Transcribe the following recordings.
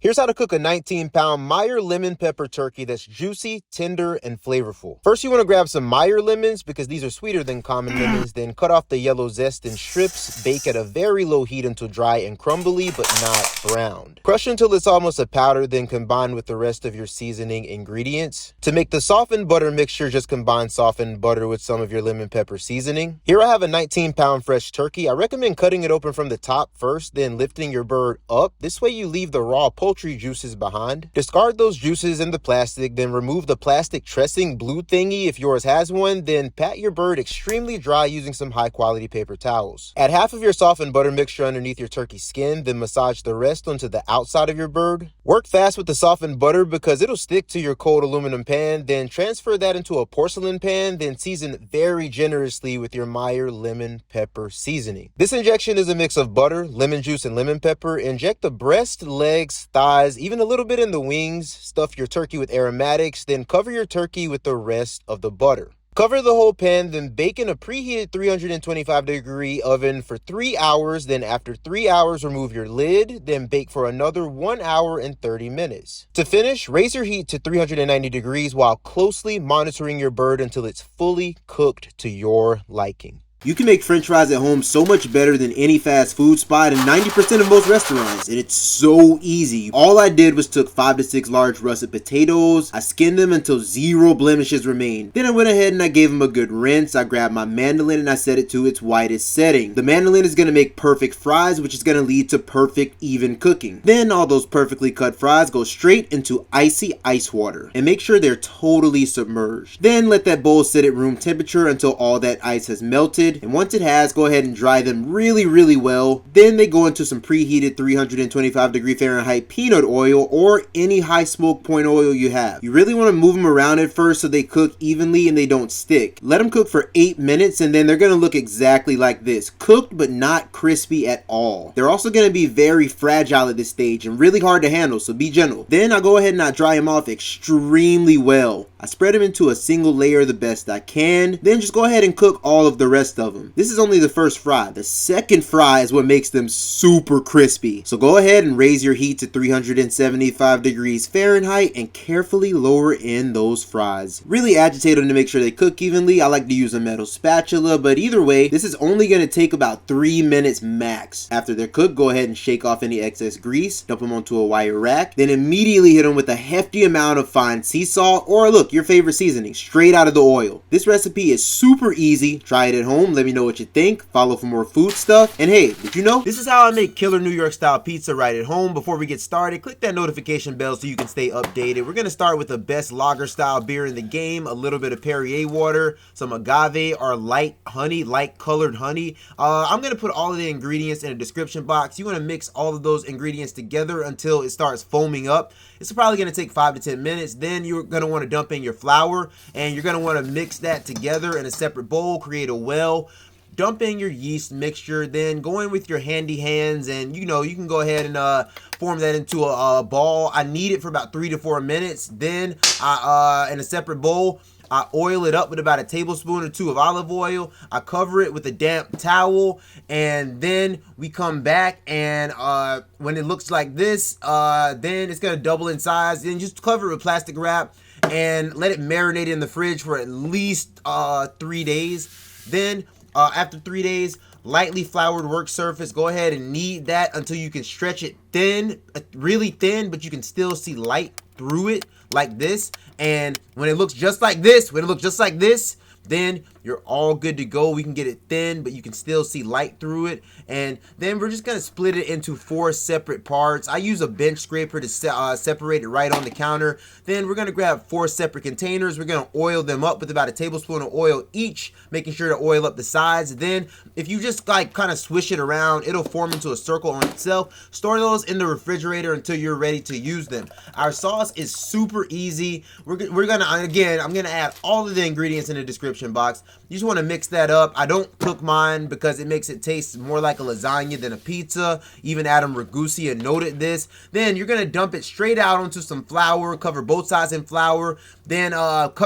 Here's how to cook a 19-pound Meyer lemon pepper turkey that's juicy, tender, and flavorful. First, you want to grab some Meyer lemons because these are sweeter than common lemons. Then cut off the yellow zest in strips. Bake at a very low heat until dry and crumbly, but not browned. Crush until it's almost a powder, then combine with the rest of your seasoning ingredients. To make the softened butter mixture, just combine softened butter with some of your lemon pepper seasoning. Here I have a 19-pound fresh turkey. I recommend cutting it open from the top first, then lifting your bird up. This way you leave the raw poultry juices behind. Discard those juices in the plastic, then remove the plastic trussing blue thingy if yours has one, then pat your bird extremely dry using some high quality paper towels. Add half of your softened butter mixture underneath your turkey skin, then massage the rest onto the outside of your bird. Work fast with the softened butter because it'll stick to your cold aluminum pan, then transfer that into a porcelain pan, then season very generously with your Meyer lemon pepper seasoning. This injection is a mix of butter, lemon juice, and lemon pepper. Inject the breast, legs, thighs, even a little bit in the wings. Stuff your turkey with aromatics, then cover your turkey with the rest of the butter. Cover the whole pan, then bake in a preheated 325-degree oven for 3 hours. Then after 3 hours, remove your lid, then bake for another 1 hour and 30 minutes. To finish, raise your heat to 390 degrees while closely monitoring your bird until it's fully cooked to your liking. You can make french fries at home so much better than any fast food spot and 90% of most restaurants, and it's so easy. All I did was took 5 to 6 large russet potatoes, I skinned them until 0 blemishes remained. Then I went ahead and I gave them a good rinse. I grabbed my mandolin and I set it to its whitest setting. The mandolin is going to make perfect fries, which is going to lead to perfect even cooking. Then all those perfectly cut fries go straight into icy ice water and make sure they're totally submerged. Then let that bowl sit at room temperature until all that ice has melted. And once it has, go ahead and dry them really well. Then they go into some preheated 325-degree Fahrenheit peanut oil or any high smoke point oil you have. You really want to move them around at first so they cook evenly and they don't stick. Let them cook for 8 minutes and then they're going to look exactly like this. Cooked but not crispy at all. They're also going to be very fragile at this stage and really hard to handle, so be gentle. Then I go ahead and I dry them off extremely well. I spread them into a single layer the best I can. Then just go ahead and cook all of the rest of them. This is only the first fry. The second fry is what makes them super crispy. So go ahead and raise your heat to 375 degrees Fahrenheit and carefully lower in those fries. Really agitate them to make sure they cook evenly. I like to use a metal spatula, but either way, this is only going to take about 3 minutes max. After they're cooked, go ahead and shake off any excess grease, dump them onto a wire rack, then immediately hit them with a hefty amount of fine sea salt or look, your favorite seasoning straight out of the oil. This recipe is super easy. Try it at home. Let me know what you think. Follow for more food stuff. And hey, did you know? This is how I make killer New York style pizza right at home. Before we get started, click that notification bell so you can stay updated. We're going to start with the best lager style beer in the game, a little bit of Perrier water, some agave or light honey, light colored honey. I'm going to put all of the ingredients in a description box. You want to mix all of those ingredients together until it starts foaming up. It's probably going to take 5 to 10 minutes. Then you're going to want to dump in your flour and you're going to want to mix that together in a separate bowl, create a well. Dump in your yeast mixture, then go in with your handy hands and you can go ahead and form that into a ball. I knead it for about 3 to 4 minutes. Then I in a separate bowl, I oil it up with about a tablespoon or 2 of olive oil. I cover it with a damp towel, and then we come back and when it looks like this, then it's gonna double in size. Then just cover it with plastic wrap and let it marinate in the fridge for at least 3 days. Then after 3 days, lightly floured work surface, go ahead and knead that until you can stretch it thin, really thin, but you can still see light through it like this. And when it looks just like this, then you're all good to go. We can get it thin, but you can still see light through it. And then we're just going to split it into 4 separate parts. I use a bench scraper to separate it right on the counter. Then we're going to grab 4 separate containers. We're going to oil them up with about a tablespoon of oil each, making sure to oil up the sides. Then if you just kind of swish it around, it'll form into a circle on itself. Store those in the refrigerator until you're ready to use them. Our sauce is super easy. I'm going to add all of the ingredients in the description box. You just want to mix that up. I don't cook mine because it makes it taste more like a lasagna than a pizza. Even Adam Ragusa noted this. Then you're going to dump it straight out onto some flour, cover both sides in flour. Then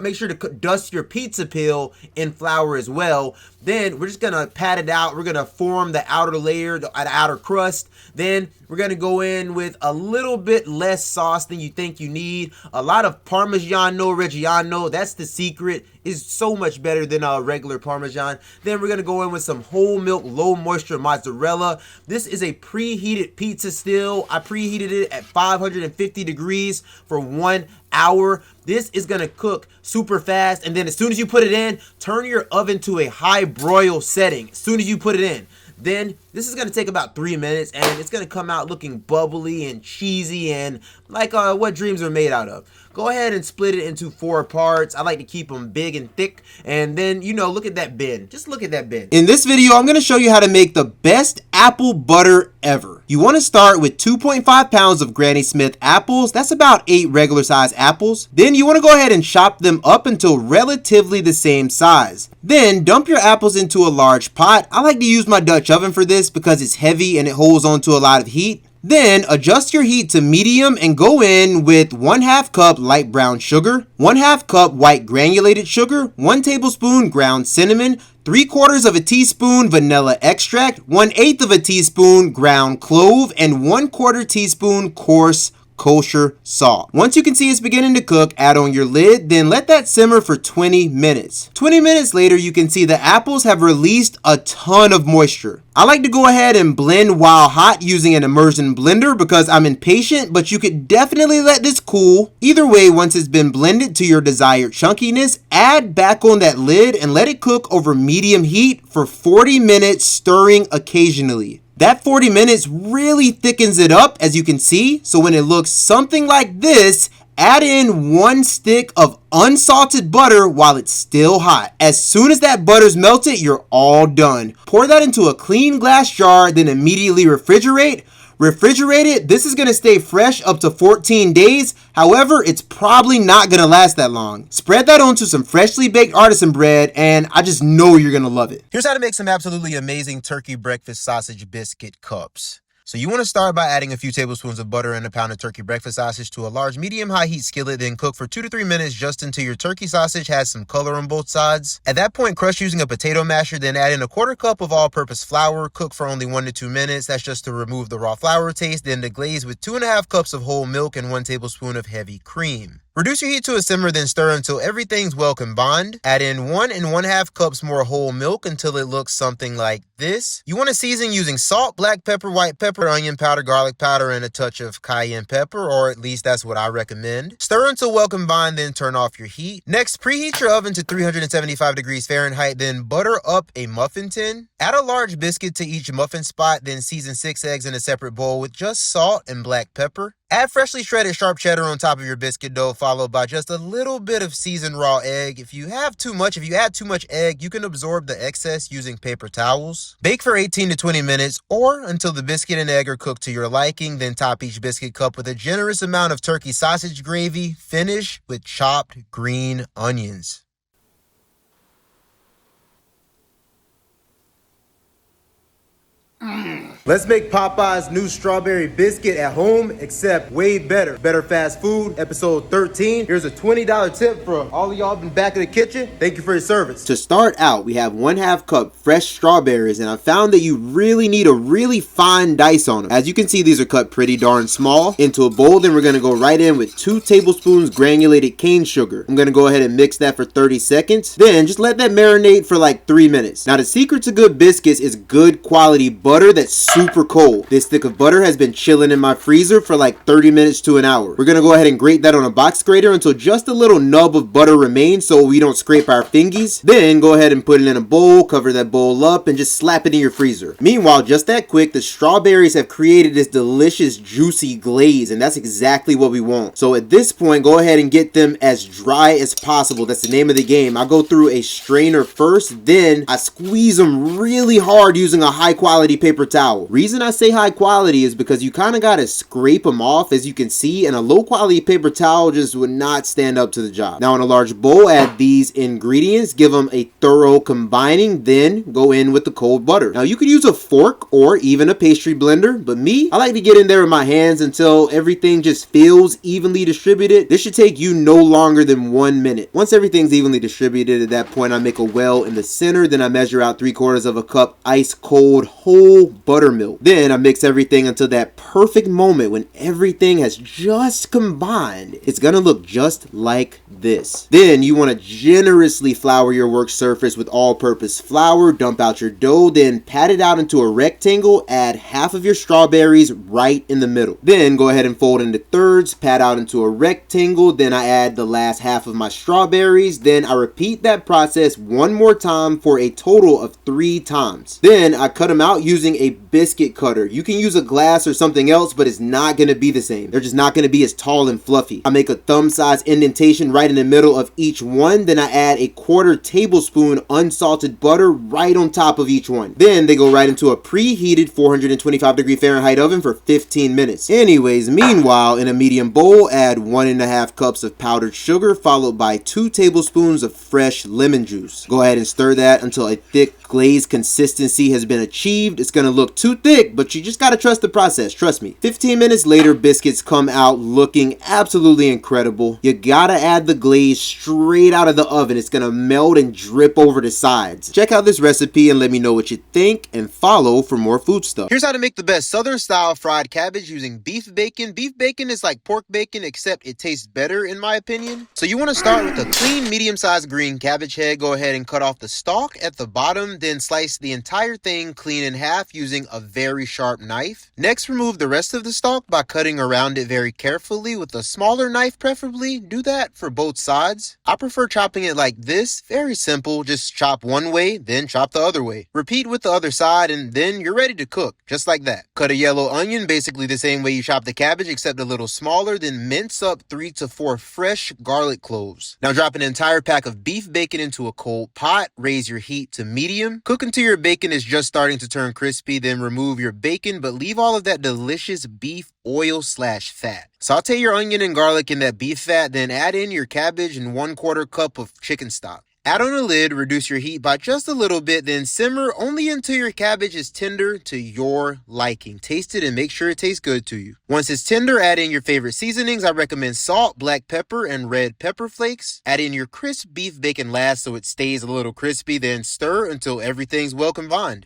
make sure to dust your pizza peel in flour as well. Then we're just going to pat it out. We're going to form the outer layer, the outer crust. Then we're going to go in with a little bit less sauce than you think you need. A lot of Parmigiano Reggiano. That's the secret. Is so much better than regular Parmesan. Then we're going to go in with some whole milk, low moisture mozzarella. This is a preheated pizza still. I preheated it at 550 degrees for 1 hour. This is going to cook super fast. And then as soon as you put it in, turn your oven to a high broil setting. As soon as you put it in. Then this is going to take about 3 minutes and it's going to come out looking bubbly and cheesy and like what dreams are made out of. Go ahead and split it into 4 parts. I like to keep them big and thick. And then, look at that bin. Just look at that bin. In this video, I'm going to show you how to make the best apple butter ever. You want to start with 2.5 pounds of Granny Smith apples. That's about 8 regular size apples. Then you want to go ahead and chop them up until relatively the same size. Then dump your apples into a large pot. I like to use my Dutch oven for this because it's heavy and it holds on to a lot of heat. Then adjust your heat to medium and go in with 1/2 cup light brown sugar, 1/2 cup white granulated sugar, 1 tablespoon ground cinnamon, 3/4 of a teaspoon vanilla extract, 1/8 of a teaspoon ground clove, and 1/4 teaspoon coarse kosher salt. Once you can see it's beginning to cook, add on your lid, then let that simmer for 20 minutes. 20 minutes later, you can see the apples have released a ton of moisture. I like to go ahead and blend while hot using an immersion blender because I'm impatient, but you could definitely let this cool. Either way, once it's been blended to your desired chunkiness, add back on that lid and let it cook over medium heat for 40 minutes, stirring occasionally. That 40 minutes really thickens it up, as you can see. So when it looks something like this, add in 1 stick of unsalted butter while it's still hot. As soon as that butter's melted, you're all done. Pour that into a clean glass jar, then immediately refrigerate. Refrigerate it. This is going to stay fresh up to 14 days. However, it's probably not going to last that long. Spread that onto some freshly baked artisan bread, and I just know you're going to love it. Here's how to make some absolutely amazing turkey breakfast sausage biscuit cups. So you want to start by adding a few tablespoons of butter and a pound of turkey breakfast sausage to a large medium-high heat skillet, then cook for 2 to 3 minutes just until your turkey sausage has some color on both sides. At that point, crush using a potato masher, then add in 1/4 cup of all-purpose flour. Cook for only 1 to 2 minutes. That's just to remove the raw flour taste. Then deglaze with 2.5 cups of whole milk and 1 tablespoon of heavy cream. Reduce your heat to a simmer, then stir until everything's well combined. Add in 1 and 1/2 cups more whole milk until it looks something like this. You want to season using salt, black pepper, white pepper, onion powder, garlic powder, and a touch of cayenne pepper, or at least that's what I recommend. Stir until well combined, then turn off your heat. Next, preheat your oven to 375 degrees Fahrenheit, then butter up a muffin tin. Add a large biscuit to each muffin spot, then season 6 eggs in a separate bowl with just salt and black pepper. Add freshly shredded sharp cheddar on top of your biscuit dough, followed by just a little bit of seasoned raw egg. If you add too much egg, you can absorb the excess using paper towels. Bake for 18 to 20 minutes or until the biscuit and egg are cooked to your liking. Then top each biscuit cup with a generous amount of turkey sausage gravy. Finish with chopped green onions. Let's make Popeye's new strawberry biscuit at home, except way better. Better fast food, episode 13. Here's a $20 tip for all of y'all in the back of the kitchen. Thank you for your service. To start out, we have 1/2 cup fresh strawberries, and I found that you really need a really fine dice on them. As you can see, these are cut pretty darn small. Into a bowl, then we're gonna go right in with 2 tablespoons granulated cane sugar. I'm gonna go ahead and mix that for 30 seconds. Then just let that marinate for like 3 minutes. Now the secret to good biscuits is good quality butter that's super cold. This stick of butter has been chilling in my freezer for like 30 minutes to an hour. We're gonna go ahead and grate that on a box grater until just a little nub of butter remains so we don't scrape our fingies. Then go ahead and put it in a bowl, cover that bowl up, and just slap it in your freezer. Meanwhile, just that quick, the strawberries have created this delicious juicy glaze, and that's exactly what we want. So at this point, go ahead and get them as dry as possible. That's the name of the game. I go through a strainer first, then I squeeze them really hard using a high quality paper towel. Reason I say high quality is because you kind of got to scrape them off, as you can see, and a low quality paper towel just would not stand up to the job. Now in a large bowl, add these ingredients, give them a thorough combining, then go in with the cold butter. Now you could use a fork or even a pastry blender, but me, I like to get in there with my hands until everything just feels evenly distributed. This should take you no longer than 1 minute. Once everything's evenly distributed, at that point I make a well in the center, then I measure out 3/4 of a cup ice cold whole buttermilk. Then I mix everything until that perfect moment when everything has just combined. It's gonna look just like this. Then you want to generously flour your work surface with all-purpose flour, dump out your dough, then pat it out into a rectangle, add half of your strawberries right in the middle. Then go ahead and fold into thirds, pat out into a rectangle, then I add the last half of my strawberries, then I repeat that process one more time for a total of 3 times. Then I cut them out using a biscuit cutter. You can use a glass or something else, but it's not going to be the same. They're just not going to be as tall and fluffy. I make a thumb-size indentation right in the middle of each one, then I add a 1/4 tablespoon unsalted butter right on top of each one. Then they go right into a preheated 425-degree Fahrenheit oven for 15 minutes. Anyways, meanwhile, in a medium bowl, add 1.5 cups of powdered sugar followed by 2 tablespoons of fresh lemon juice. Go ahead and stir that until a thick glaze consistency has been achieved. It's going to look too thick, but you just got to trust the process. Trust me. 15 minutes later, biscuits come out looking absolutely incredible. You got to add the glaze straight out of the oven. It's going to melt and drip over the sides. Check out this recipe and let me know what you think, and follow for more food stuff. Here's how to make the best Southern style fried cabbage using beef bacon. Beef bacon is like pork bacon, except it tastes better in my opinion. So you want to start with a clean medium-sized green cabbage head. Go ahead and cut off the stalk at the bottom, then slice the entire thing clean in half using a very sharp knife. Next, remove the rest of the stalk by cutting around it very carefully with a smaller knife preferably. Do that for both sides. I prefer chopping it like this. Very simple. Just chop one way, then chop the other way. Repeat with the other side, and then you're ready to cook. Just like that. Cut a yellow onion basically the same way you chop the cabbage, except a little smaller, then mince up 3 to 4 fresh garlic cloves. Now drop an entire pack of beef bacon into a cold pot. Raise your heat to medium. Cook until your bacon is just starting to turn crispy, then remove your bacon, but leave all of that delicious beef oil/fat. Saute your onion and garlic in that beef fat, then add in your cabbage and 1/4 cup of chicken stock. Add on a lid, reduce your heat by just a little bit, then simmer only until your cabbage is tender to your liking. Taste it and make sure it tastes good to you. Once it's tender, add in your favorite seasonings. I recommend salt, black pepper, and red pepper flakes. Add in your crisp beef bacon last so it stays a little crispy, then stir until everything's well combined.